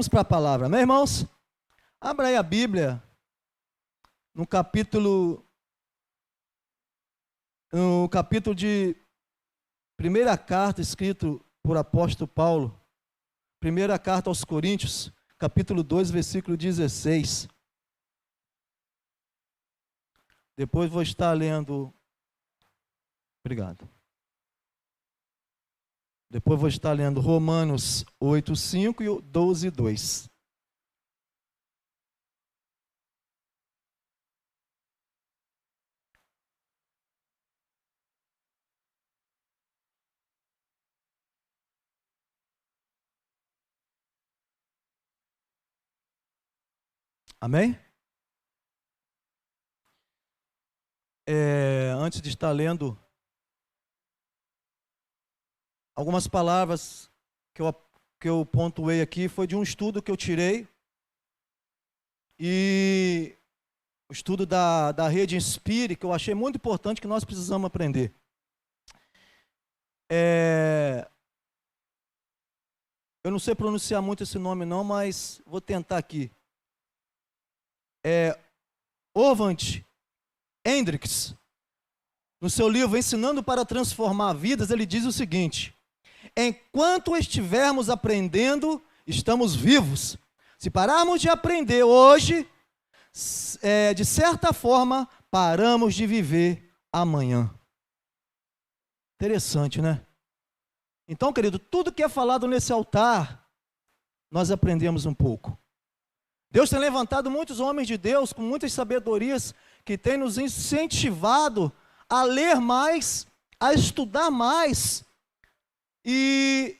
Vamos para a palavra, amém, irmãos? Abra aí a Bíblia, no capítulo de primeira carta, escrito por apóstolo Paulo, primeira carta aos Coríntios, capítulo 2, versículo 16. Depois vou estar lendo, obrigado. Depois vou estar lendo Romanos 8, 5 e 12, 2. Amém? Antes de estar lendo, algumas palavras que eu pontuei aqui foi de um estudo que eu tirei, e o estudo da rede Inspire, que eu achei muito importante, que nós precisamos aprender. Eu não sei pronunciar muito esse nome não, mas vou tentar aqui. Ovant Hendricks, no seu livro Ensinando para Transformar Vidas, ele diz o seguinte: enquanto estivermos aprendendo, estamos vivos. Se pararmos de aprender hoje, de certa forma, paramos de viver amanhã. Interessante, né? Então, querido, tudo que é falado nesse altar, nós aprendemos um pouco. Deus tem levantado muitos homens de Deus com muitas sabedorias que têm nos incentivado a ler mais, a estudar mais e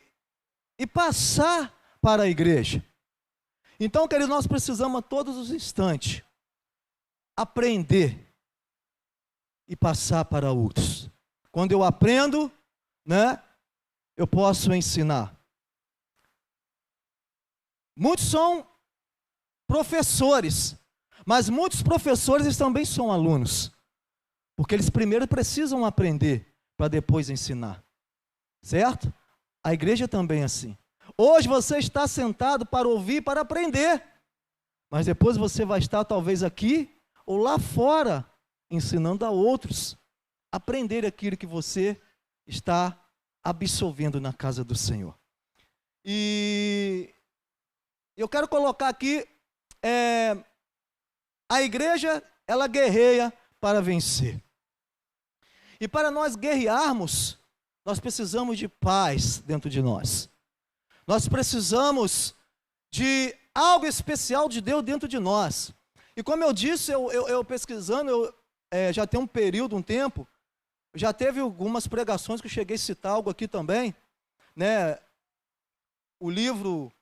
passar para a igreja. Então, querido, nós precisamos a todos os instantes aprender e passar para outros. Quando eu aprendo, né, eu posso ensinar. Muitos são professores, mas muitos professores também são alunos, porque eles primeiro precisam aprender para depois ensinar, certo? A igreja também é assim. Hoje você está sentado para ouvir, para aprender, mas depois você vai estar talvez aqui ou lá fora, ensinando a outros a aprender aquilo que você está absorvendo na casa do Senhor. E eu quero colocar aqui, a igreja, ela guerreia para vencer. E para nós guerrearmos, nós precisamos de paz dentro de nós. Nós precisamos de algo especial de Deus dentro de nós. E como eu disse, eu pesquisando, já tem um período, um tempo, já teve algumas pregações que eu cheguei a citar algo aqui também, né? O livro,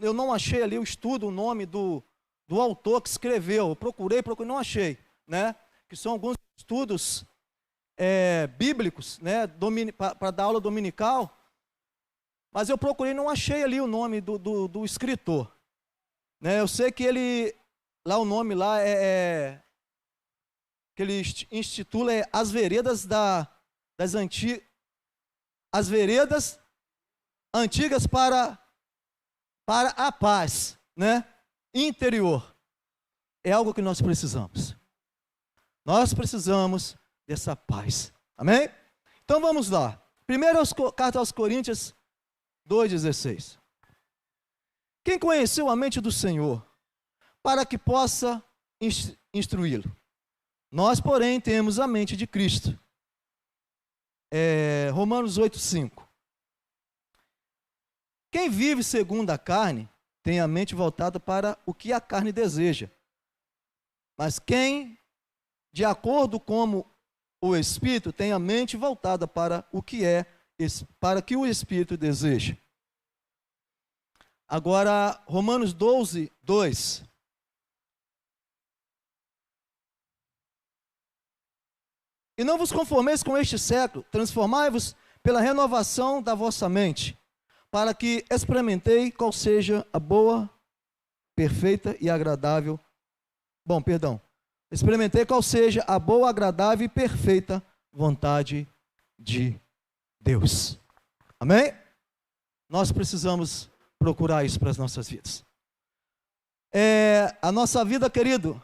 eu não achei ali o estudo, o nome do autor que escreveu. Eu procurei, não achei, né? Que são alguns estudos bíblicos, né? Para dar aula dominical. Mas eu procurei, não achei ali o nome do escritor, né? Eu sei que ele, lá o nome lá que ele intitula As Veredas das Antigas, As Veredas Antigas para a Paz, né? Interior. É algo que nós precisamos. Nós precisamos dessa paz. Amém? Então vamos lá. Primeiro, carta aos Coríntios 2,16. Quem conheceu a mente do Senhor, para que possa instruí-lo? Nós, porém, temos a mente de Cristo. Romanos 8,5. Quem vive segundo a carne, tem a mente voltada para o que a carne deseja. Mas quem, de acordo com o Espírito, tem a mente voltada para o que o Espírito deseja. Agora, Romanos 12, 2. E não vos conformeis com este século, transformai-vos pela renovação da vossa mente, para que experimentei qual seja a boa, perfeita e agradável. Experimentei qual seja a boa, agradável e perfeita vontade de Deus. Amém? Nós precisamos procurar isso para as nossas vidas. A nossa vida, querido,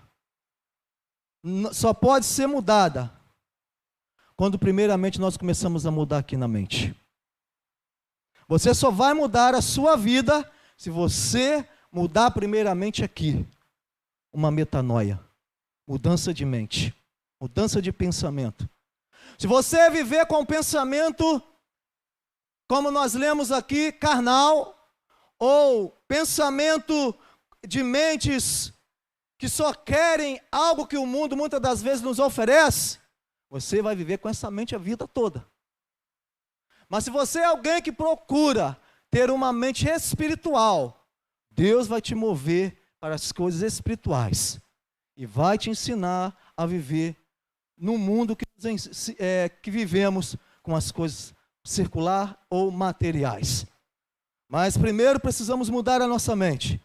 só pode ser mudada quando primeiramente nós começamos a mudar aqui na mente. Você só vai mudar a sua vida se você mudar primeiramente aqui. Uma metanoia, mudança de mente, mudança de pensamento. Se você viver com o pensamento, como nós lemos aqui, carnal, ou pensamento de mentes que só querem algo que o mundo muitas das vezes nos oferece, você vai viver com essa mente a vida toda. Mas se você é alguém que procura ter uma mente espiritual, Deus vai te mover para as coisas espirituais e vai te ensinar a viver no mundo que vivemos com as coisas circular ou materiais. Mas primeiro precisamos mudar a nossa mente.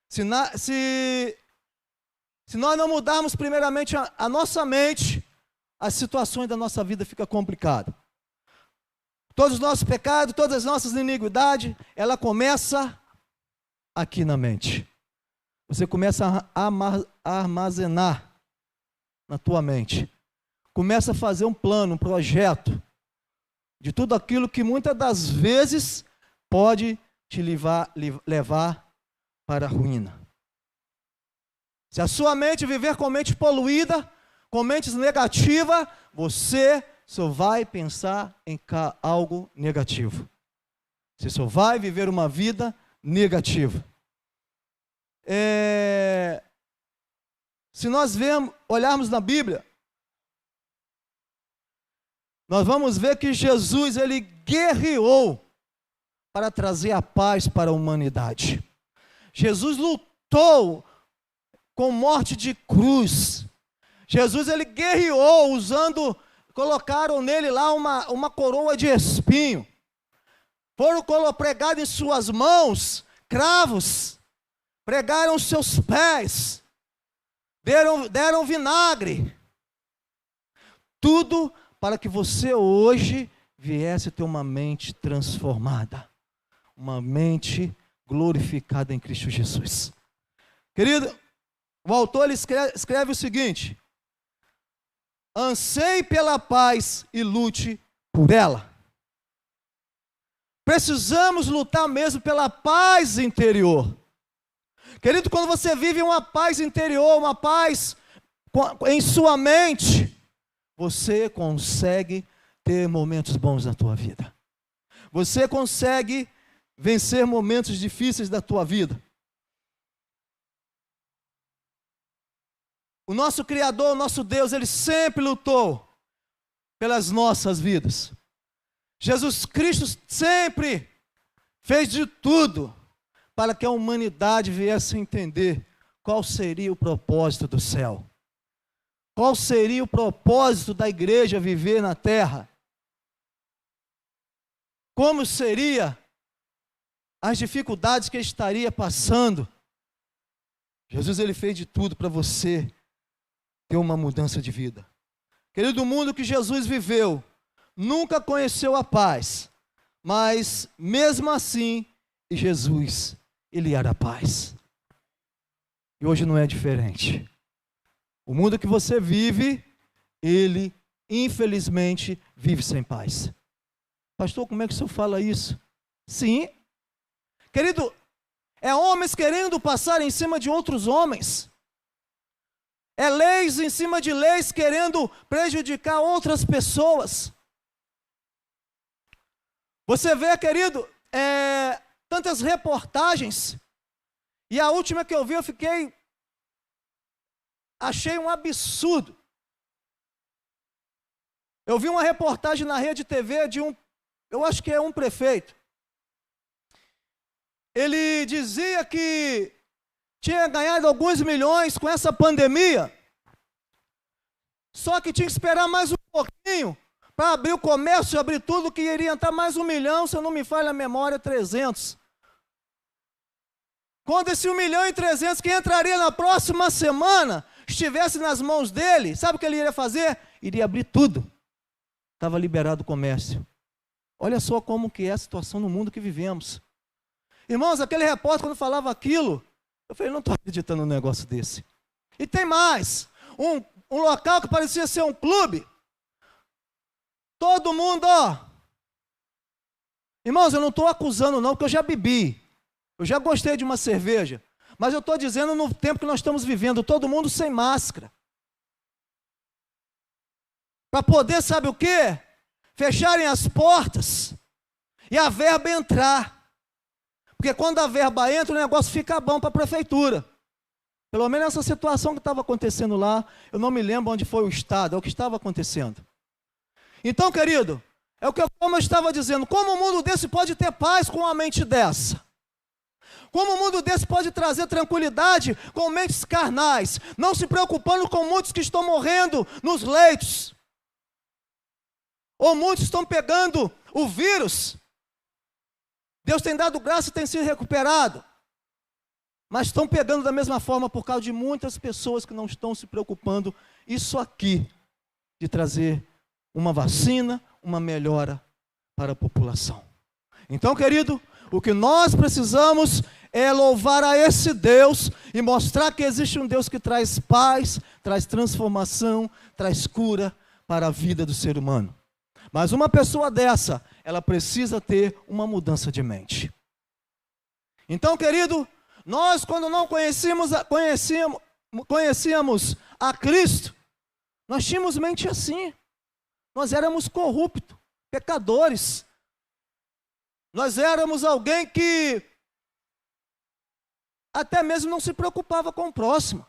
Se nós não mudarmos primeiramente a nossa mente, as situações da nossa vida ficam complicadas. Todos os nossos pecados, todas as nossas iniquidades, ela começa aqui na mente. Você começa a armazenar na tua mente. Começa a fazer um plano, um projeto de tudo aquilo que muitas das vezes pode te levar para a ruína. Se a sua mente viver com mente poluída, com mente negativa, você só vai pensar em algo negativo. Você só vai viver uma vida negativa. Se nós olharmos na Bíblia, nós vamos ver que Jesus, ele guerreou para trazer a paz para a humanidade. Jesus lutou com morte de cruz. Jesus, ele guerreou colocaram nele lá uma coroa de espinho. Foram pregados em suas mãos cravos. Pregaram os seus pés. Deram vinagre. Tudo para que você hoje viesse ter uma mente transformada. Uma mente glorificada em Cristo Jesus. Querido, o autor ele escreve o seguinte: anseie pela paz e lute por ela. Precisamos lutar mesmo pela paz interior. Querido, quando você vive uma paz interior, uma paz em sua mente, você consegue ter momentos bons na tua vida. Você consegue vencer momentos difíceis da tua vida. O nosso Criador, o nosso Deus, ele sempre lutou pelas nossas vidas. Jesus Cristo sempre fez de tudo para que a humanidade viesse a entender qual seria o propósito do céu. Qual seria o propósito da igreja viver na terra? Como seria as dificuldades que estaria passando? Jesus, ele fez de tudo para você ter uma mudança de vida. Querido, o mundo que Jesus viveu nunca conheceu a paz, mas mesmo assim, Jesus, ele era a paz. E hoje não é diferente. O mundo que você vive, ele, infelizmente, vive sem paz. Pastor, como é que o senhor fala isso? Sim. Querido, é homens querendo passar em cima de outros homens. É leis em cima de leis querendo prejudicar outras pessoas. Você vê, querido, tantas reportagens. E a última que eu vi, achei um absurdo. Eu vi uma reportagem na rede TV eu acho que é um prefeito. Ele dizia que tinha ganhado alguns milhões com essa pandemia, só que tinha que esperar mais um pouquinho para abrir o comércio, abrir tudo, que iria entrar mais 1 milhão, se eu não me falha a memória, 300. Quando esse 1.300.000 que entraria na próxima semana estivesse nas mãos dele, sabe o que ele iria fazer? Iria abrir tudo. Estava liberado o comércio. Olha só como que é a situação no mundo que vivemos. Irmãos, aquele repórter, quando falava aquilo, eu falei, não estou acreditando num negócio desse. E tem mais, um local que parecia ser um clube, todo mundo, ó. Irmãos, eu não estou acusando não, porque eu já bebi, eu já gostei de uma cerveja, mas eu estou dizendo no tempo que nós estamos vivendo, todo mundo sem máscara. Para poder, sabe o quê? Fecharem as portas e a verba entrar. Porque quando a verba entra, o negócio fica bom para a prefeitura. Pelo menos essa situação que estava acontecendo lá, eu não me lembro onde foi o estado, é o que estava acontecendo. Então, querido, é o que como eu estava dizendo, como um mundo desse pode ter paz com uma mente dessa? Como um mundo desse pode trazer tranquilidade com mentes carnais, não se preocupando com muitos que estão morrendo nos leitos? Ou muitos estão pegando o vírus. Deus tem dado graça e tem sido recuperado. Mas estão pegando da mesma forma por causa de muitas pessoas que não estão se preocupando. Isso aqui, de trazer uma vacina, uma melhora para a população. Então, querido, o que nós precisamos é louvar a esse Deus e mostrar que existe um Deus que traz paz, traz transformação, traz cura para a vida do ser humano. Mas uma pessoa dessa, ela precisa ter uma mudança de mente. Então, querido, nós quando não conhecíamos a Cristo, nós tínhamos mente assim. Nós éramos corruptos, pecadores. Nós éramos alguém que até mesmo não se preocupava com o próximo.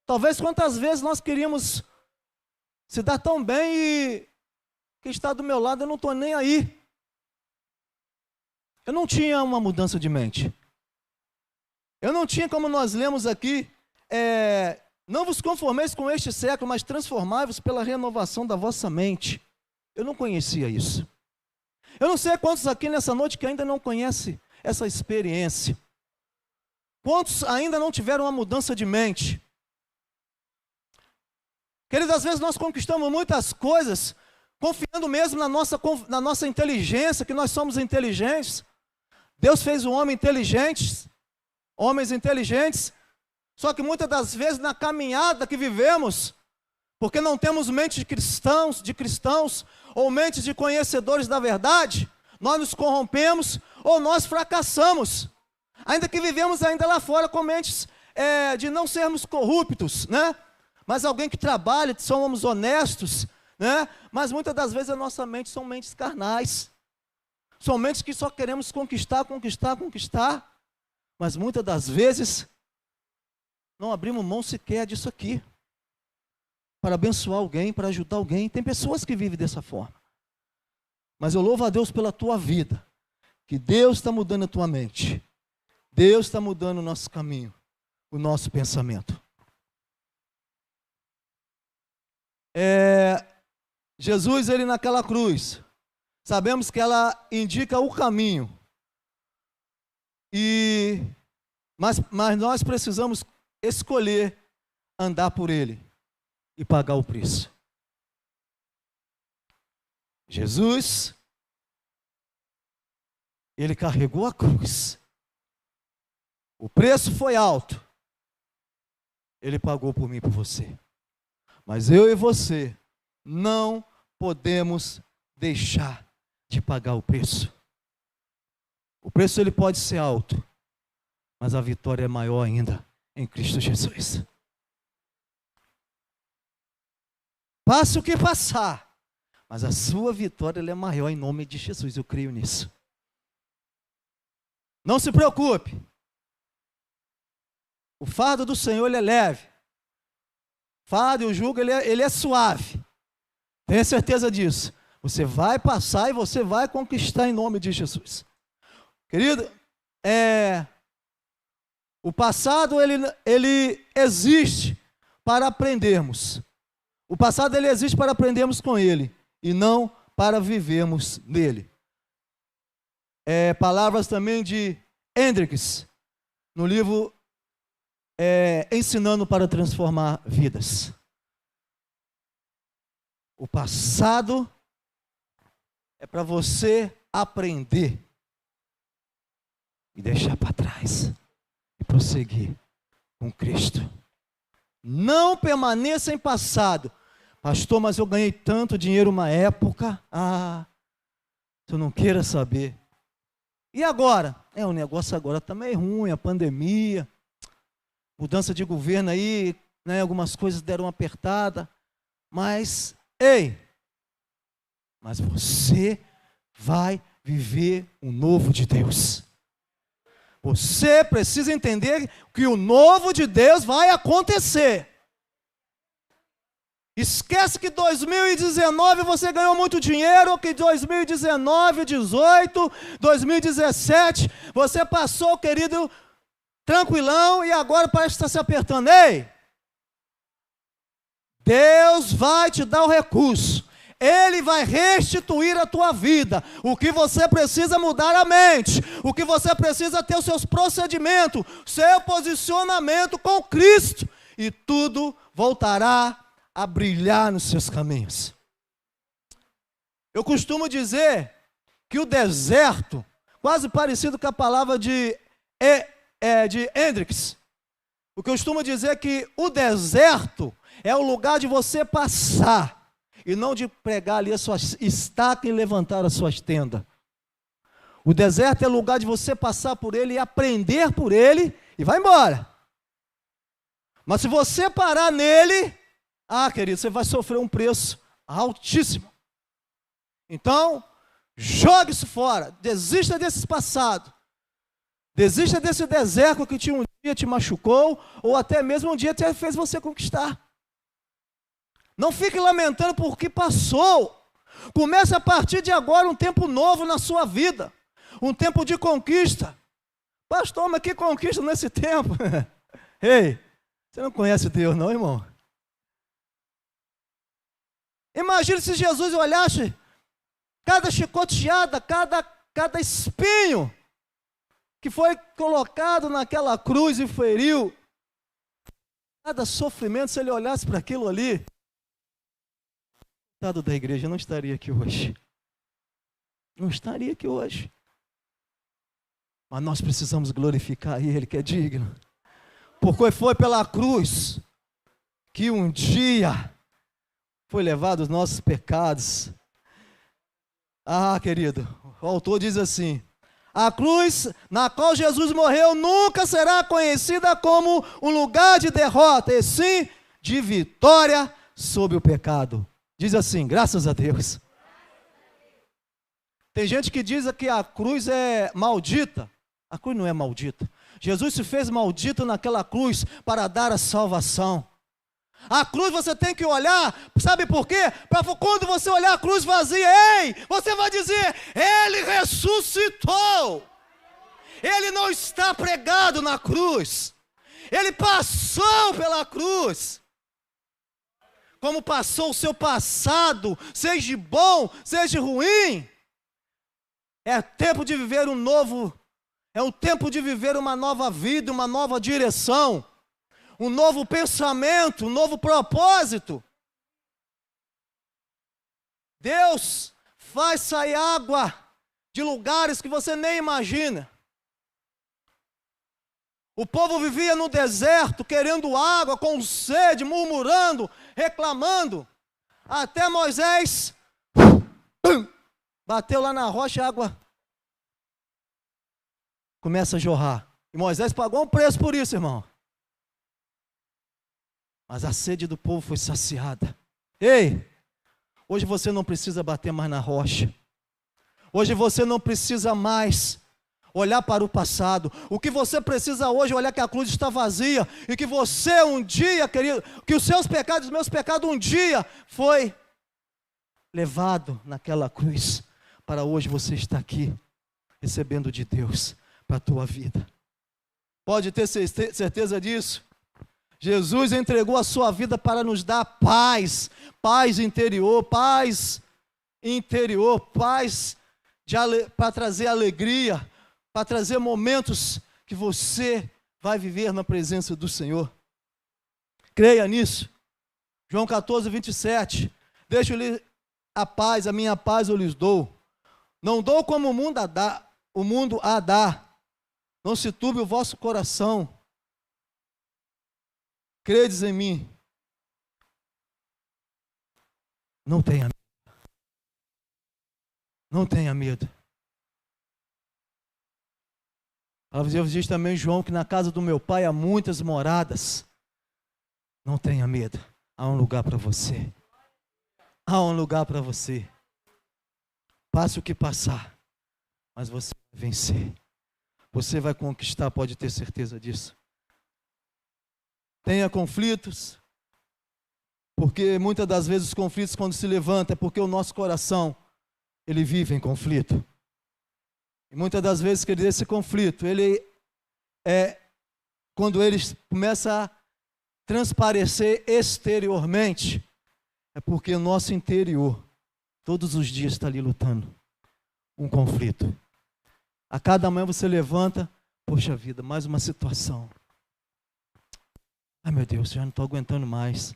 Talvez quantas vezes nós queríamos se dar tão bem e quem está do meu lado eu não estou nem aí. Eu não tinha uma mudança de mente. Eu não tinha, como nós lemos aqui, não vos conformeis com este século, mas transformai-vos pela renovação da vossa mente. Eu não conhecia isso. Eu não sei quantos aqui nessa noite que ainda não conhecem essa experiência. Quantos ainda não tiveram uma mudança de mente? Queridos, às vezes nós conquistamos muitas coisas, confiando mesmo na nossa inteligência, que nós somos inteligentes. Deus fez um homem inteligente, homens inteligentes, só que muitas das vezes na caminhada que vivemos, porque não temos mente de cristãos, ou mentes de conhecedores da verdade, nós nos corrompemos ou nós fracassamos. Ainda que vivemos ainda lá fora com mentes de não sermos corruptos, né? Mas alguém que trabalha, somos honestos, né? Mas muitas das vezes a nossa mente são mentes carnais. São mentes que só queremos conquistar. Mas muitas das vezes não abrimos mão sequer disso aqui. Para abençoar alguém, para ajudar alguém. Tem pessoas que vivem dessa forma. Mas eu louvo a Deus pela tua vida. Que Deus está mudando a tua mente. Deus está mudando o nosso caminho, o nosso pensamento. Jesus, ele naquela cruz, sabemos que ela indica o caminho, mas nós precisamos escolher andar por ele e pagar o preço. Jesus, ele carregou a cruz, o preço foi alto, ele pagou por mim e por você. Mas eu e você não podemos deixar de pagar o preço. O preço ele pode ser alto, mas a vitória é maior ainda em Cristo Jesus. Passe o que passar, mas a sua vitória ela é maior em nome de Jesus, eu creio nisso. Não se preocupe. O fardo do Senhor ele é leve. Fardo e o jugo ele é suave. Tenha certeza disso. Você vai passar e você vai conquistar em nome de Jesus. Querido, o passado ele existe para aprendermos. O passado ele existe para aprendermos com ele e não para vivermos nele. Palavras também de Hendricks, no livro Ensinando para Transformar Vidas. O passado é para você aprender e deixar para trás e prosseguir com Cristo. Não permaneça em passado. Pastor, mas eu ganhei tanto dinheiro uma época. Tu não queira saber. E agora? O negócio agora está meio ruim, a pandemia, mudança de governo aí, né, algumas coisas deram uma apertada. Mas você vai viver o novo de Deus. Você precisa entender que o novo de Deus vai acontecer. Esquece que 2019 você ganhou muito dinheiro, que 2019, 2018, 2017, você passou, querido, tranquilão, e agora parece que está se apertando. Deus vai te dar o recurso. Ele vai restituir a tua vida. O que você precisa mudar a mente. O que você precisa ter os seus procedimentos, seu posicionamento com Cristo. E tudo voltará a brilhar nos seus caminhos. Eu costumo dizer que o deserto, quase parecido com a palavra de Hendricks, o que eu costumo dizer é que o deserto é o lugar de você passar, e não de pregar ali as suas estacas e levantar as suas tendas. O deserto é o lugar de você passar por ele e aprender por ele e vai embora. Mas se você parar nele, querido, você vai sofrer um preço altíssimo. Então, jogue isso fora, desista desses passados. Desista desse deserto que um dia te machucou, ou até mesmo um dia fez você conquistar. Não fique lamentando por que passou. Comece a partir de agora um tempo novo na sua vida. Um tempo de conquista. Pastor, mas que conquista nesse tempo? Você não conhece Deus não, irmão? Imagine se Jesus olhasse cada chicoteada, cada espinho que foi colocado naquela cruz e feriu. Cada sofrimento, se ele olhasse para aquilo ali, o estado da igreja não estaria aqui hoje. Não estaria aqui hoje. Mas nós precisamos glorificar Ele, que é digno. Porque foi pela cruz que um dia foi levado os nossos pecados. Querido, o autor diz assim: a cruz na qual Jesus morreu nunca será conhecida como um lugar de derrota, e sim de vitória sobre o pecado. Diz assim, graças a Deus. Tem gente que diz que a cruz é maldita. A cruz não é maldita. Jesus se fez maldito naquela cruz para dar a salvação. A cruz você tem que olhar, sabe por quê? Para quando você olhar a cruz vazia, você vai dizer, Ele ressuscitou. Ele não está pregado na cruz. Ele passou pela cruz. Como passou o seu passado, seja bom, seja ruim. É tempo de viver um novo, é um tempo de viver uma nova vida, uma nova direção. Um novo pensamento, um novo propósito. Deus faz sair água de lugares que você nem imagina. O povo vivia no deserto, querendo água, com sede, murmurando, reclamando. Até Moisés bateu lá na rocha, a água começa a jorrar. E Moisés pagou um preço por isso, irmão. Mas a sede do povo foi saciada. Hoje você não precisa bater mais na rocha. Hoje você não precisa mais olhar para o passado. O que você precisa hoje é olhar que a cruz está vazia. E que você um dia, querido, que os seus pecados, os meus pecados um dia foi levado naquela cruz. Para hoje você estar aqui, recebendo de Deus para a tua vida. Pode ter certeza disso. Jesus entregou a sua vida para nos dar paz, paz interior, paz para trazer alegria, para trazer momentos que você vai viver na presença do Senhor. Creia nisso. João 14, 27. Deixo-lhe a paz, a minha paz eu lhes dou. Não dou como o mundo a dá. Não se turbe o vosso coração. Credes em mim. Não tenha medo. Não tenha medo. A palavra de Deus diz também, João, que na casa do meu pai há muitas moradas. Não tenha medo. Há um lugar para você. Há um lugar para você. Passe o que passar, mas você vai vencer. Você vai conquistar, pode ter certeza disso. Tenha conflitos, porque muitas das vezes os conflitos quando se levantam é porque o nosso coração, ele vive em conflito. E muitas das vezes, querido, esse conflito, ele é quando ele começa a transparecer exteriormente, é porque o nosso interior, todos os dias está ali lutando um conflito. A cada manhã você levanta, poxa vida, mais uma situação. Ai meu Deus, já não estou aguentando mais.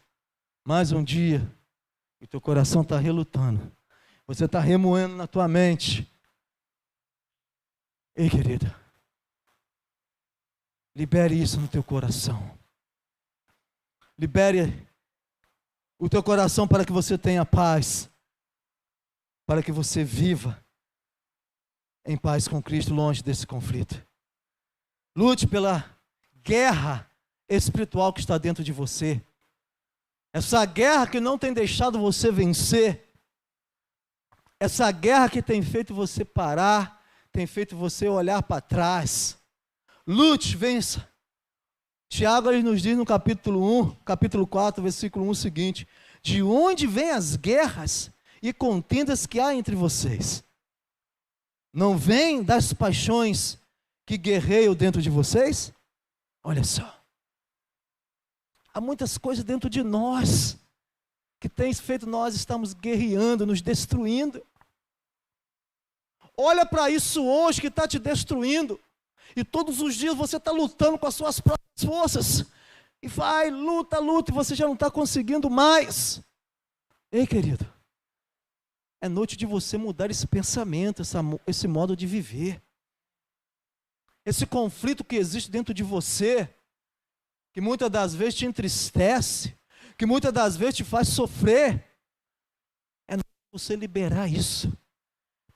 Mais um dia, e teu coração está relutando. Você está remoendo na tua mente. Ei, querida, libere isso no teu coração. Libere o teu coração para que você tenha paz. Para que você viva em paz com Cristo, longe desse conflito. Lute pela guerra espiritual que está dentro de você. Essa guerra que não tem deixado você vencer. Essa guerra que tem feito você parar, tem feito você olhar para trás. Lute, vença. Tiago ele nos diz no capítulo 4, versículo 1 o seguinte: de onde vêm as guerras e contendas que há entre vocês? Não vêm das paixões que guerreiam dentro de vocês? Olha só. Há muitas coisas dentro de nós que tem feito nós estamos guerreando, nos destruindo. Olha para isso hoje que está te destruindo. E todos os dias você está lutando com as suas próprias forças. E vai, luta, luta, e você já não está conseguindo mais. Ei, querido, é noite de você mudar esse pensamento, esse modo de viver. Esse conflito que existe dentro de você, que muitas das vezes te entristece, que muitas das vezes te faz sofrer, é noite de você liberar isso.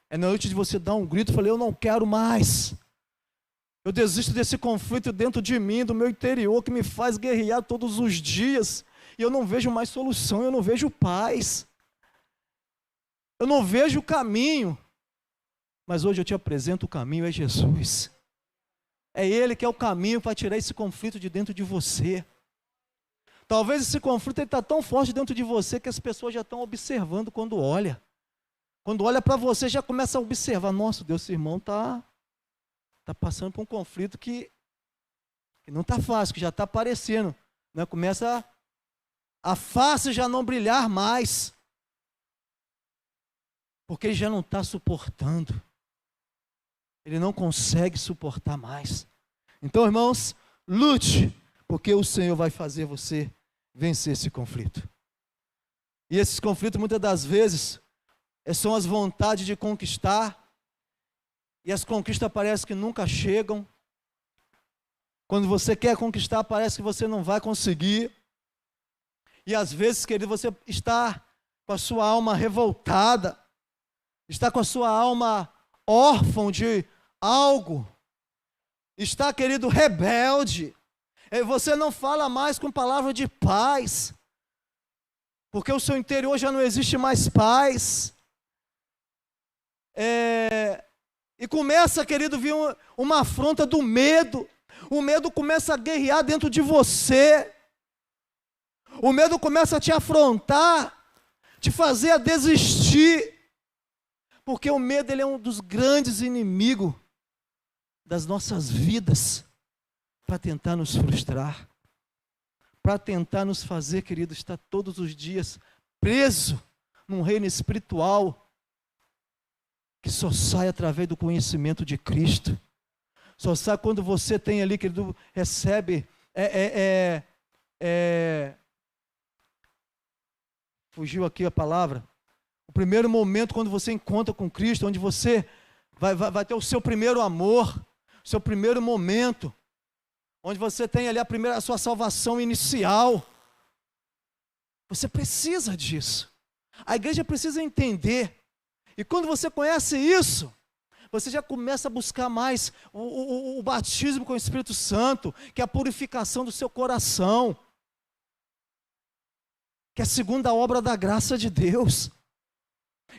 É noite de você dar um grito e falar, eu não quero mais. Eu desisto desse conflito dentro de mim, do meu interior, que me faz guerrear todos os dias. E eu não vejo mais solução, eu não vejo paz. Eu não vejo o caminho. Mas hoje eu te apresento o caminho, é Jesus. É Ele que é o caminho para tirar esse conflito de dentro de você. Talvez esse conflito está tão forte dentro de você que as pessoas já estão observando quando olha. Quando olha para você, já começa a observar. Nossa, Deus, esse irmão está passando por um conflito que não está fácil, que já está aparecendo. Né? Começa a face já não brilhar mais. Porque ele já não está suportando. Ele não consegue suportar mais. Então, irmãos, lute, porque o Senhor vai fazer você vencer esse conflito. E esses conflitos, muitas das vezes, são as vontades de conquistar, e as conquistas parecem que nunca chegam. Quando você quer conquistar, parece que você não vai conseguir. E às vezes, querido, você está com a sua alma revoltada, está com a sua alma órfã de algo, está, querido, rebelde, e você não fala mais com palavra de paz, porque o seu interior já não existe mais paz. E começa, querido, vir uma afronta do medo. O medo começa a guerrear dentro de você. O medo começa a te afrontar, te fazer a desistir. Porque o medo, ele é um dos grandes inimigos das nossas vidas, para tentar nos frustrar, para tentar nos fazer, querido, estar todos os dias preso num reino espiritual, que só sai através do conhecimento de Cristo. Só sai quando você tem ali, querido, recebe, fugiu aqui a palavra, o primeiro momento quando você encontra com Cristo, onde você vai ter o seu primeiro amor, seu primeiro momento, onde você tem ali a sua salvação inicial. Você precisa disso. A igreja precisa entender. E quando você conhece isso, você já começa a buscar mais o batismo com o Espírito Santo, que é a purificação do seu coração, que é a segunda obra da graça de Deus.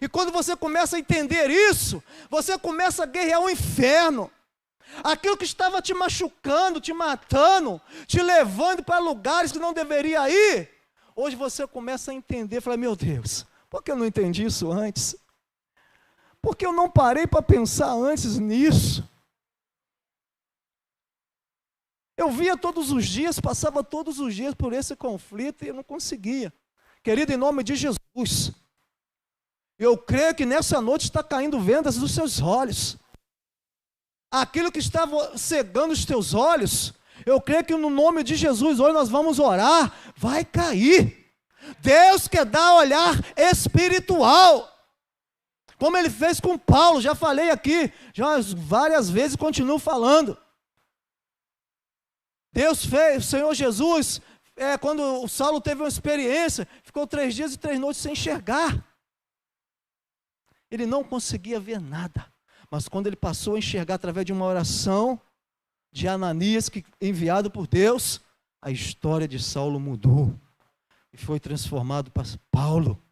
E quando você começa a entender isso, você começa a guerrear o inferno. Aquilo que estava te machucando, te matando, te levando para lugares que não deveria ir, hoje você começa a entender, fala, meu Deus, por que eu não entendi isso antes? Por que eu não parei para pensar antes nisso? Eu via todos os dias, passava todos os dias por esse conflito e eu não conseguia. Querido, em nome de Jesus, eu creio que nessa noite está caindo vendas dos seus olhos. Aquilo que estava cegando os teus olhos, eu creio que no nome de Jesus, hoje nós vamos orar, vai cair. Deus quer dar olhar espiritual, como Ele fez com Paulo, já falei aqui, já várias vezes continuo falando. Deus fez, o Senhor Jesus, quando o Saulo teve uma experiência, ficou 3 dias e 3 noites sem enxergar. Ele não conseguia ver nada. Mas quando ele passou a enxergar através de uma oração de Ananias, enviado por Deus, a história de Saulo mudou e foi transformado para Paulo.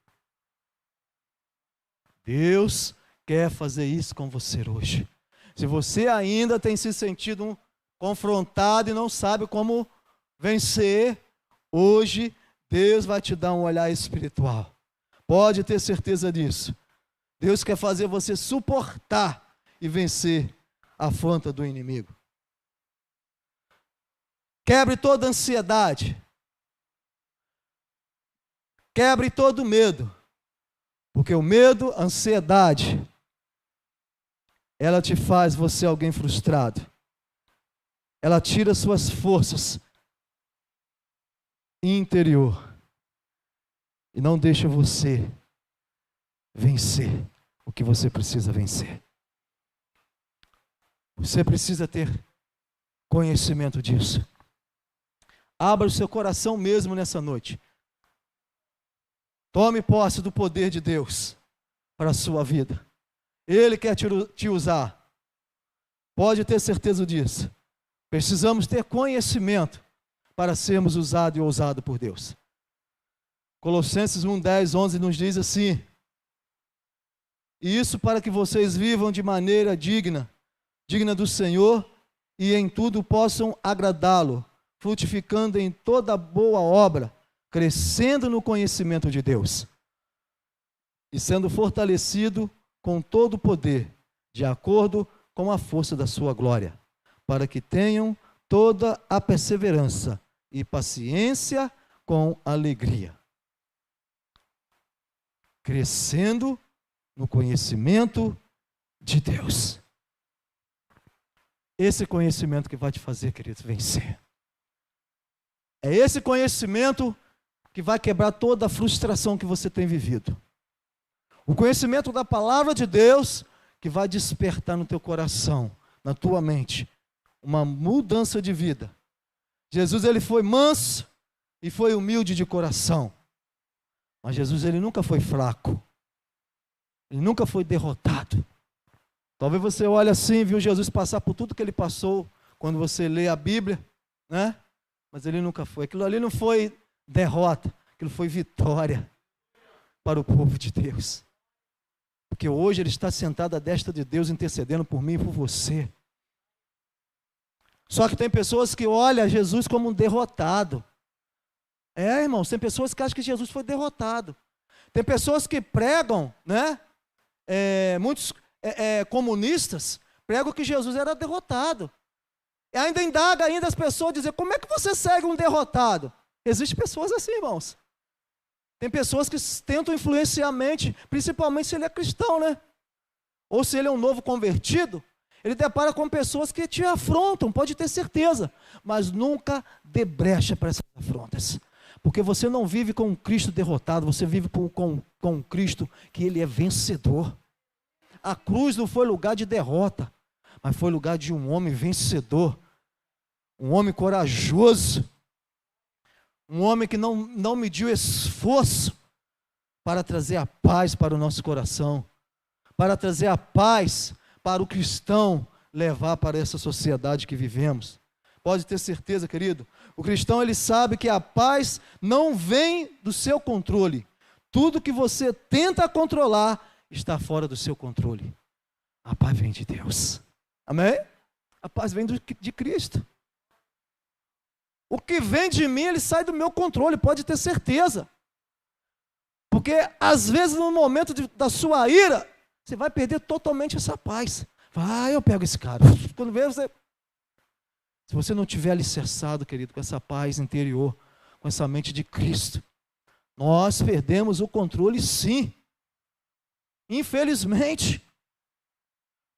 Deus quer fazer isso com você hoje. Se você ainda tem se sentido confrontado e não sabe como vencer, hoje Deus vai te dar um olhar espiritual. Pode ter certeza disso. Deus quer fazer você suportar e vencer a afronta do inimigo. Quebre toda ansiedade. Quebre todo medo. Porque o medo, a ansiedade, ela te faz você alguém frustrado. Ela tira suas forças interior e não deixa você vencer o que você precisa vencer. Você precisa ter conhecimento disso. Abra o seu coração mesmo nessa noite. Tome posse do poder de Deus para a sua vida. Ele quer te usar. Pode ter certeza disso. Precisamos ter conhecimento para sermos usados e ousados por Deus. Colossenses 1, 10, 11 nos diz assim: e isso para que vocês vivam de maneira digna do Senhor e em tudo possam agradá-lo, frutificando em toda boa obra, crescendo no conhecimento de Deus e sendo fortalecido com todo o poder, de acordo com a força da sua glória, para que tenham toda a perseverança e paciência com alegria. Crescendo no conhecimento de Deus. Esse conhecimento que vai te fazer, querido, vencer. É esse conhecimento que vai quebrar toda a frustração que você tem vivido. O conhecimento da palavra de Deus que vai despertar no teu coração, na tua mente, uma mudança de vida. Jesus, ele foi manso e foi humilde de coração. Mas Jesus, ele nunca foi fraco. Ele nunca foi derrotado. Talvez você olhe assim, viu Jesus passar por tudo que ele passou quando você lê a Bíblia, né? Mas ele nunca foi. Aquilo ali não foi derrota, aquilo foi vitória para o povo de Deus. Porque hoje ele está sentado à destra de Deus, intercedendo por mim e por você. Só que tem pessoas que olham Jesus como um derrotado. Irmãos, tem pessoas que acham que Jesus foi derrotado. Tem pessoas que pregam, né? Muitos comunistas pregam que Jesus era derrotado. E ainda indaga as pessoas, dizer, como é que você segue um derrotado? Existem pessoas assim, irmãos. Tem pessoas que tentam influenciar a mente, principalmente se ele é cristão, né? Ou se ele é um novo convertido, ele depara com pessoas que te afrontam, pode ter certeza, mas nunca dê brecha para essas afrontas. Porque você não vive com um Cristo derrotado, você vive com um Cristo que ele é vencedor. A cruz não foi lugar de derrota, mas foi lugar de um homem vencedor, um homem corajoso, um homem que não mediu esforço para trazer a paz para o nosso coração, para trazer a paz para o cristão levar para essa sociedade que vivemos. Pode ter certeza, querido, o cristão ele sabe que a paz não vem do seu controle. Tudo que você tenta controlar está fora do seu controle. A paz vem de Deus. Amém? A paz vem de Cristo. O que vem de mim, ele sai do meu controle, pode ter certeza. Porque às vezes no momento da sua ira, você vai perder totalmente essa paz. Eu pego esse cara. Quando vê você... Se você não tiver alicerçado, querido, com essa paz interior, com essa mente de Cristo, nós perdemos o controle sim. Infelizmente.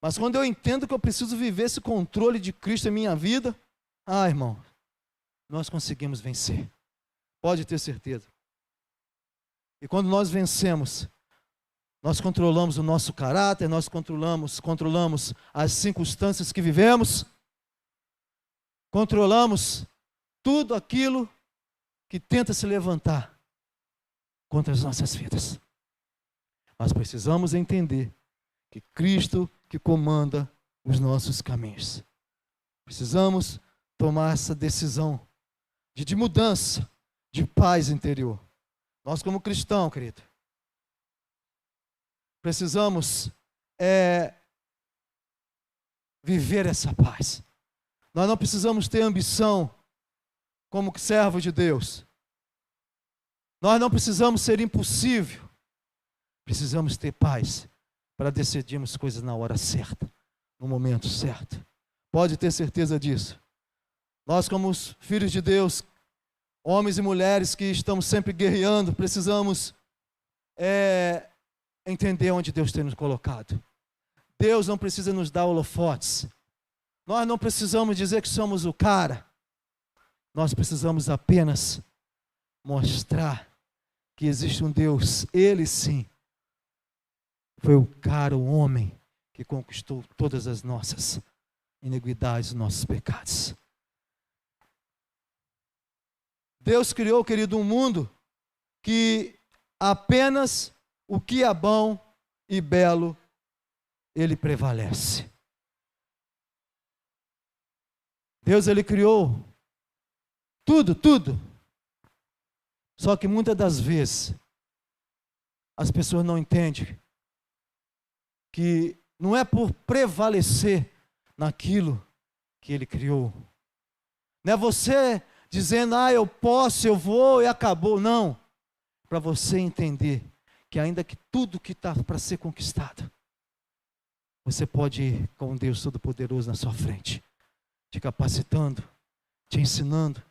Mas quando eu entendo que eu preciso viver esse controle de Cristo em minha vida, irmão, nós conseguimos vencer. Pode ter certeza. E quando nós vencemos, nós controlamos o nosso caráter, nós controlamos as circunstâncias que vivemos, controlamos tudo aquilo que tenta se levantar contra as nossas vidas. Nós precisamos entender que Cristo que comanda os nossos caminhos. Precisamos tomar essa decisão de mudança, de paz interior. Nós como cristão, querido, precisamos viver essa paz. Nós não precisamos ter ambição como servo de Deus. Nós não precisamos ser impulsivo. Precisamos ter paz para decidirmos coisas na hora certa, no momento certo. Pode ter certeza disso. Nós como os filhos de Deus, homens e mulheres que estamos sempre guerreando, precisamos entender onde Deus tem nos colocado. Deus não precisa nos dar holofotes. Nós não precisamos dizer que somos o cara. Nós precisamos apenas mostrar que existe um Deus. Ele sim foi o cara, o homem que conquistou todas as nossas iniquidades, nossos pecados. Deus criou, querido, um mundo que apenas o que é bom e belo, ele prevalece. Deus, ele criou tudo. Só que muitas das vezes as pessoas não entendem que não é por prevalecer naquilo que ele criou. Não é você dizendo, eu posso, eu vou e acabou. Não. Para você entender que ainda que tudo que está para ser conquistado, você pode ir com Deus Todo-Poderoso na sua frente, te capacitando, te ensinando,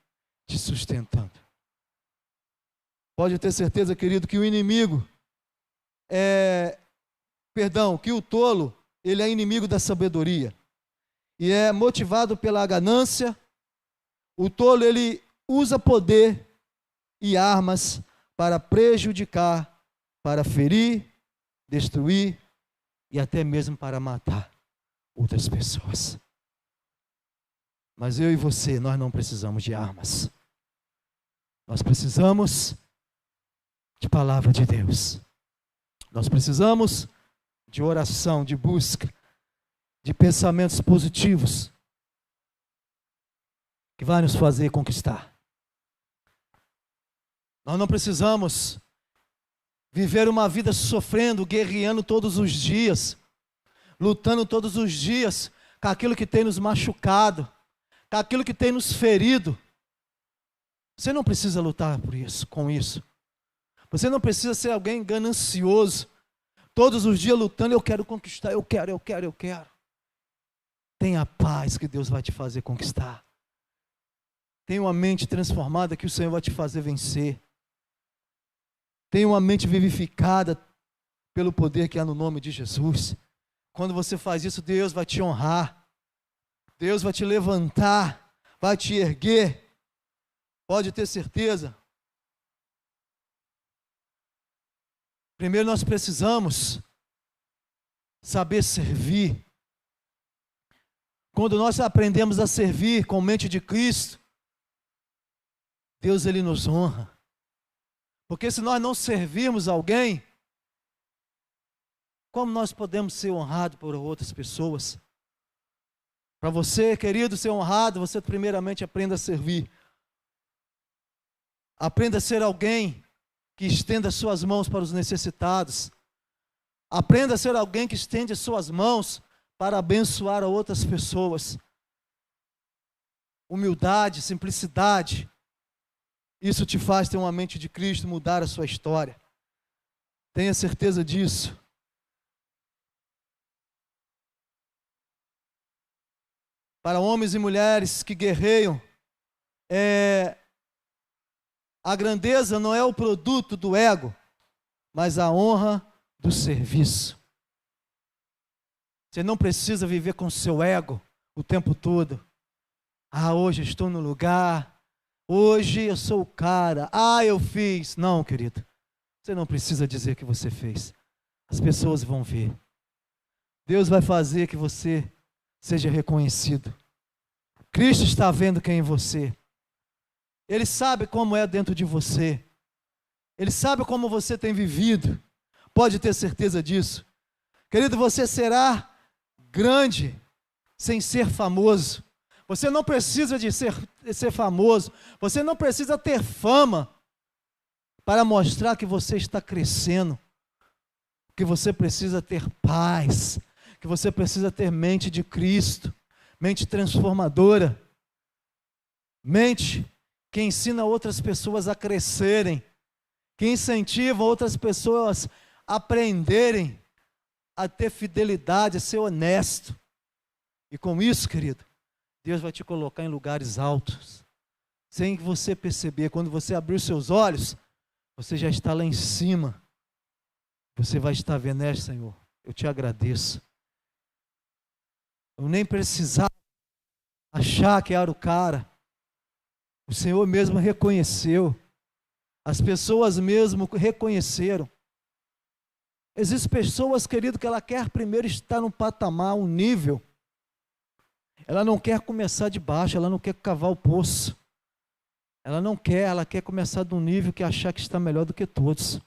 te sustentando. Pode ter certeza, querido, que o inimigo que o tolo, ele é inimigo da sabedoria. E é motivado pela ganância. O tolo, ele usa poder e armas para prejudicar, para ferir, destruir e até mesmo para matar outras pessoas. Mas eu e você, nós não precisamos de armas. Nós precisamos de palavra de Deus. Nós precisamos de oração, de busca, de pensamentos positivos que vai nos fazer conquistar. Nós não precisamos viver uma vida sofrendo, guerreando todos os dias, lutando todos os dias com aquilo que tem nos machucado, com aquilo que tem nos ferido. Você não precisa lutar com isso. Você não precisa ser alguém ganancioso, todos os dias lutando, eu quero conquistar, eu quero. Tenha a paz que Deus vai te fazer conquistar. Tenha uma mente transformada que o Senhor vai te fazer vencer. Tenha uma mente vivificada pelo poder que há no nome de Jesus. Quando você faz isso, Deus vai te honrar. Deus vai te levantar, vai te erguer. Pode ter certeza. Primeiro nós precisamos saber servir. Quando nós aprendemos a servir com mente de Cristo, Deus, Ele nos honra. Porque se nós não servirmos alguém, como nós podemos ser honrados por outras pessoas? Para você, querido, ser honrado, você primeiramente aprenda a servir. Aprenda a ser alguém que estenda suas mãos para os necessitados. Aprenda a ser alguém que estende suas mãos para abençoar a outras pessoas. Humildade, simplicidade, isso te faz ter uma mente de Cristo, mudar a sua história. Tenha certeza disso. Para homens e mulheres que guerreiam, a grandeza não é o produto do ego, mas a honra do serviço. Você não precisa viver com o seu ego o tempo todo. Hoje eu estou no lugar, hoje eu sou o cara, eu fiz. Não, querido, você não precisa dizer que você fez. As pessoas vão ver. Deus vai fazer que você seja reconhecido. Cristo está vendo quem é você. Ele sabe como é dentro de você. Ele sabe como você tem vivido. Pode ter certeza disso. Querido, você será grande sem ser famoso. Você não precisa de ser famoso. Você não precisa ter fama para mostrar que você está crescendo. Que você precisa ter paz. Que você precisa ter mente de Cristo. Mente transformadora. Mente que ensina outras pessoas a crescerem. Que incentiva outras pessoas a aprenderem a ter fidelidade, a ser honesto. E com isso, querido, Deus vai te colocar em lugares altos, sem que você perceber. Quando você abrir os seus olhos, você já está lá em cima. Você vai estar vendo, Senhor, eu te agradeço. Eu nem precisava achar que era o cara. O Senhor mesmo reconheceu. As pessoas mesmo reconheceram. Existem pessoas, querido, que ela quer primeiro estar num patamar, um nível. Ela não quer começar de baixo, ela não quer cavar o poço. Ela quer começar de um nível que achar que está melhor do que todos.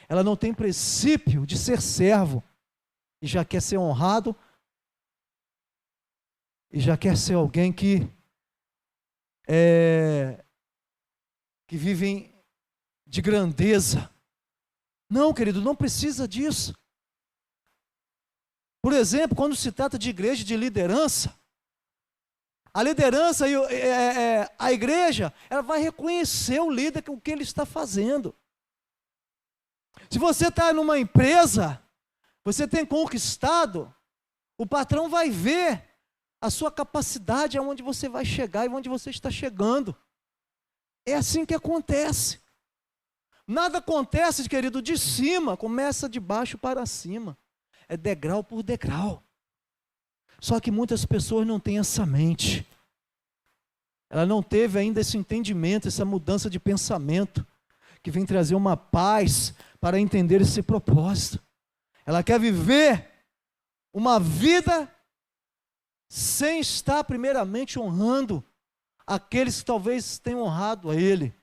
Ela não tem princípio de ser servo. E já quer ser honrado. E já quer ser alguém que vivem de grandeza. Não, querido, não precisa disso. Por exemplo, quando se trata de igreja de liderança, a liderança e a igreja, ela vai reconhecer o líder com o que ele está fazendo. Se você está numa empresa, você tem conquistado, o patrão vai ver a sua capacidade, aonde você vai chegar e onde você está chegando. É assim que acontece. Nada acontece, querido, de cima, começa de baixo para cima. É degrau por degrau. Só que muitas pessoas não têm essa mente. Ela não teve ainda esse entendimento, essa mudança de pensamento, que vem trazer uma paz para entender esse propósito. Ela quer viver uma vida sem estar primeiramente honrando aqueles que talvez tenham honrado a Ele,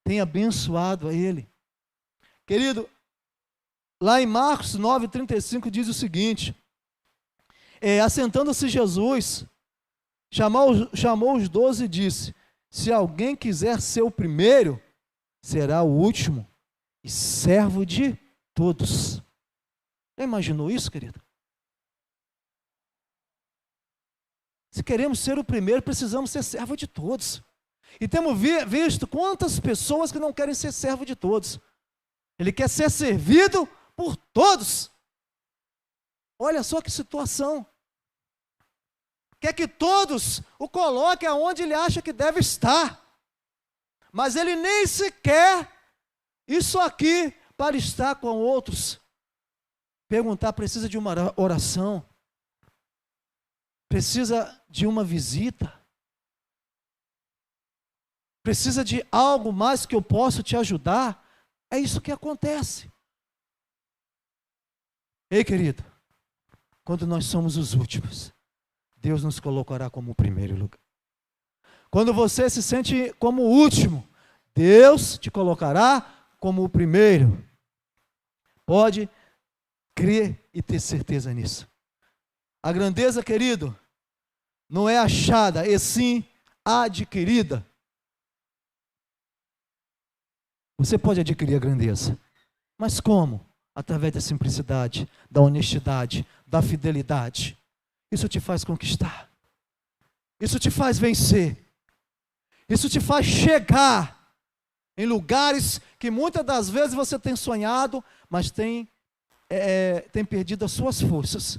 tenham abençoado a Ele. Querido, lá em Marcos 9:35 diz o seguinte: assentando-se Jesus, chamou os 12 e disse: se alguém quiser ser o primeiro, será o último e servo de todos. Já imaginou isso, querido? Se queremos ser o primeiro, precisamos ser servo de todos. E temos visto quantas pessoas que não querem ser servo de todos. Ele quer ser servido por todos. Olha só que situação. Quer que todos o coloquem aonde ele acha que deve estar. Mas ele nem sequer isso aqui para estar com outros. Perguntar, precisa de uma oração. Precisa de uma visita. Precisa de algo mais que eu possa te ajudar. É isso que acontece. Ei, querido, quando nós somos os últimos, Deus nos colocará como o primeiro lugar. Quando você se sente como o último, Deus te colocará como o primeiro. Pode crer e ter certeza nisso. A grandeza, querido, não é achada, e sim adquirida. Você pode adquirir a grandeza, mas como? Através da simplicidade, da honestidade, da fidelidade. Isso te faz conquistar. Isso te faz vencer. Isso te faz chegar em lugares que muitas das vezes você tem sonhado, mas tem perdido as suas forças.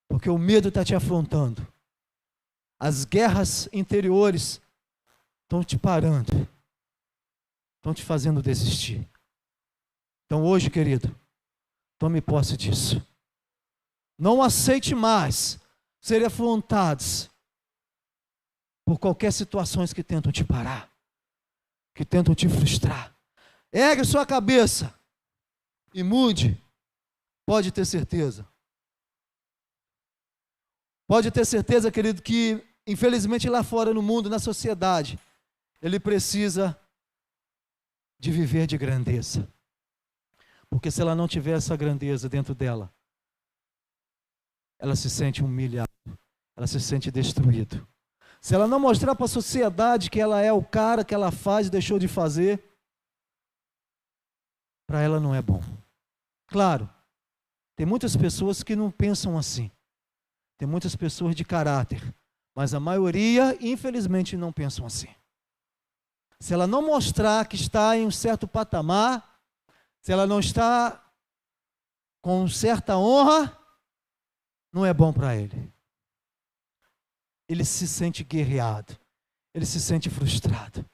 Porque o medo está te afrontando. As guerras interiores estão te parando. Estão te fazendo desistir. Então hoje, querido, tome posse disso. Não aceite mais ser afrontados por qualquer situações que tentam te parar, que tentam te frustrar. Ergue sua cabeça e mude. Pode ter certeza. Pode ter certeza, querido, que infelizmente lá fora no mundo, na sociedade, ele precisa de viver de grandeza. Porque se ela não tiver essa grandeza dentro dela, ela se sente humilhada, ela se sente destruída. Se ela não mostrar para a sociedade que ela é o cara, que ela faz e deixou de fazer, para ela não é bom. Claro, tem muitas pessoas que não pensam assim. Tem muitas pessoas de caráter, mas a maioria, infelizmente, não pensam assim. Se ela não mostrar que está em um certo patamar, se ela não está com certa honra, não é bom para ele. Ele se sente guerreado, ele se sente frustrado,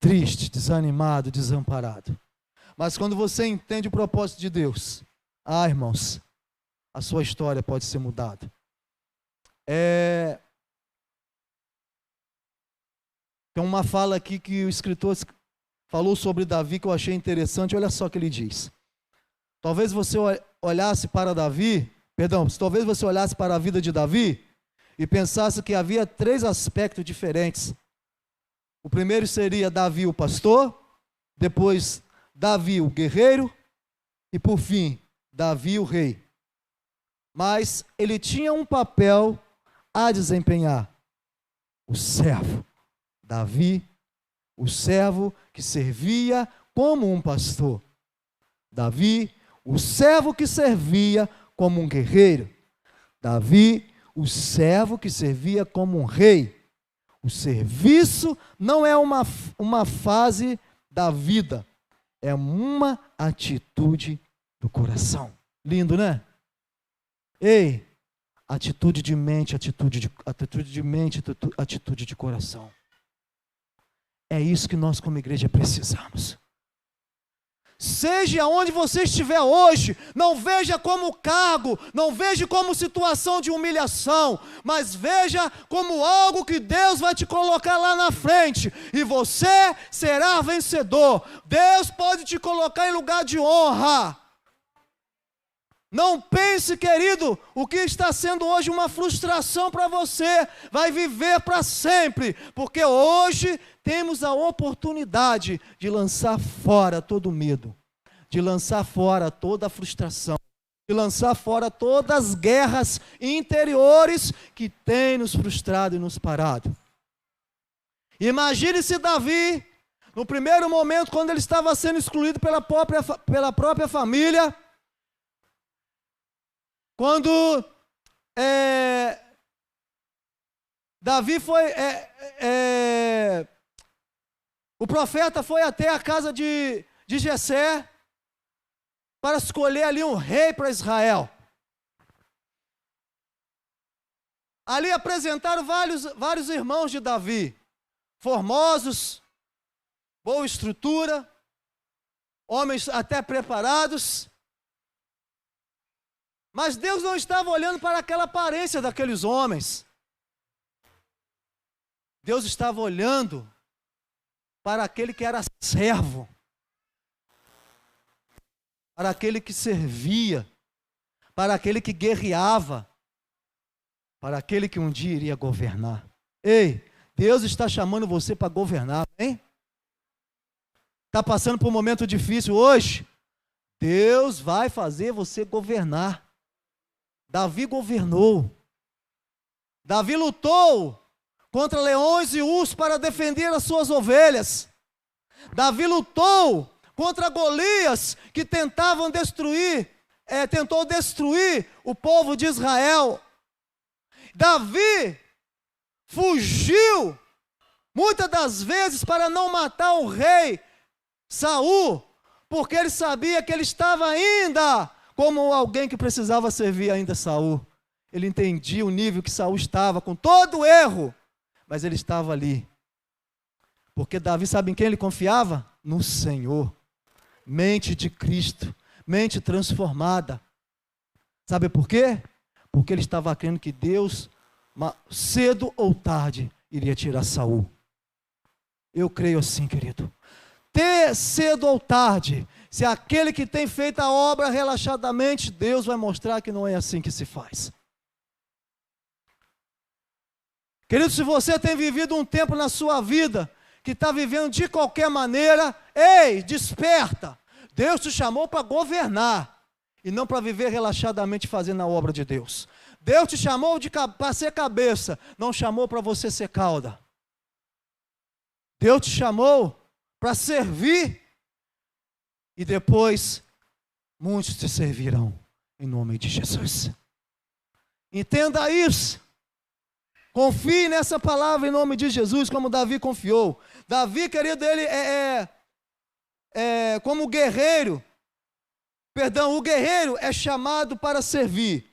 triste, desanimado, desamparado. Mas quando você entende o propósito de Deus, irmãos, a sua história pode ser mudada. Tem uma fala aqui que o escritor falou sobre Davi que eu achei interessante. Olha só o que ele diz. Talvez você olhasse para talvez você olhasse para a vida de Davi e pensasse que havia 3 aspectos diferentes. O primeiro seria Davi o pastor, depois Davi o guerreiro e por fim Davi o rei. Mas ele tinha um papel a desempenhar. O servo. Davi, o servo que servia como um pastor. Davi, o servo que servia como um guerreiro. Davi, o servo que servia como um rei. O serviço não é uma fase da vida, é uma atitude do coração. Lindo, né? Ei, atitude de mente, atitude de coração. É isso que nós como igreja precisamos. Seja onde você estiver hoje, não veja como cargo, não veja como situação de humilhação, mas veja como algo que Deus vai te colocar lá na frente, e você será vencedor. Deus pode te colocar em lugar de honra. Não pense, querido, o que está sendo hoje uma frustração para você, vai viver para sempre, porque hoje temos a oportunidade de lançar fora todo o medo, de lançar fora toda a frustração, de lançar fora todas as guerras interiores que têm nos frustrado e nos parado. Imagine se Davi, no primeiro momento, quando ele estava sendo excluído pela própria família, quando Davi foi, o profeta foi até a casa de Jessé para escolher ali um rei para Israel. Ali apresentaram vários irmãos de Davi, formosos, boa estrutura, homens até preparados. Mas Deus não estava olhando para aquela aparência daqueles homens. Deus estava olhando para aquele que era servo, para aquele que servia, para aquele que guerreava. para aquele que um dia iria governar. Ei, Deus está chamando você para governar, hein? Está passando por um momento difícil hoje? Deus vai fazer você governar. Davi governou. Davi lutou contra leões e ursos para defender as suas ovelhas. Davi lutou contra Golias, que tentou destruir o povo de Israel. Davi fugiu muitas das vezes para não matar o rei Saul, porque ele sabia que ele estava ainda como alguém que precisava servir ainda Saul. Ele entendia o nível que Saul estava, com todo o erro, mas ele estava ali. Porque Davi, sabe em quem ele confiava? No Senhor. Mente de Cristo, mente transformada. Sabe por quê? Porque ele estava crendo que Deus, cedo ou tarde, iria tirar Saul. Eu creio assim, querido. Cedo ou tarde, se aquele que tem feito a obra relaxadamente, Deus vai mostrar que não é assim que se faz. Querido, se você tem vivido um tempo na sua vida, que está vivendo de qualquer maneira, ei, desperta. Deus te chamou para governar, e não para viver relaxadamente fazendo a obra de Deus. Deus te chamou para ser cabeça, não chamou para você ser cauda. Deus te chamou para servir, e depois muitos te servirão, em nome de Jesus. Entenda isso. Confie nessa palavra em nome de Jesus, como Davi confiou. Davi, querido, ele como guerreiro. O guerreiro é chamado para servir.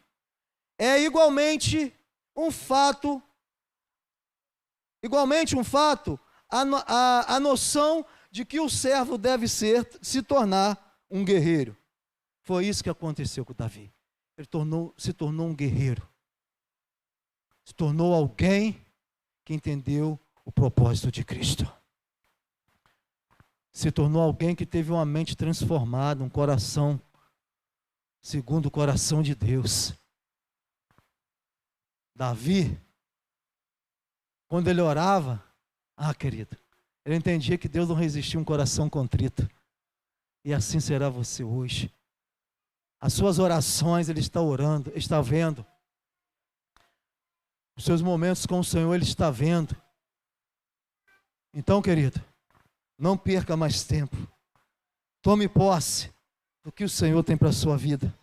É igualmente um fato, a noção de que o servo deve se tornar um guerreiro. Foi isso que aconteceu com Davi. Ele se tornou um guerreiro. Se tornou alguém que entendeu o propósito de Cristo. Se tornou alguém que teve uma mente transformada, um coração segundo o coração de Deus. Davi, quando ele orava, querido, ele entendia que Deus não resistia a um coração contrito. E assim será você hoje. As suas orações, ele está orando, ele está vendo. Os seus momentos com o Senhor, ele está vendo. Então, querido, não perca mais tempo. Tome posse do que o Senhor tem para a sua vida.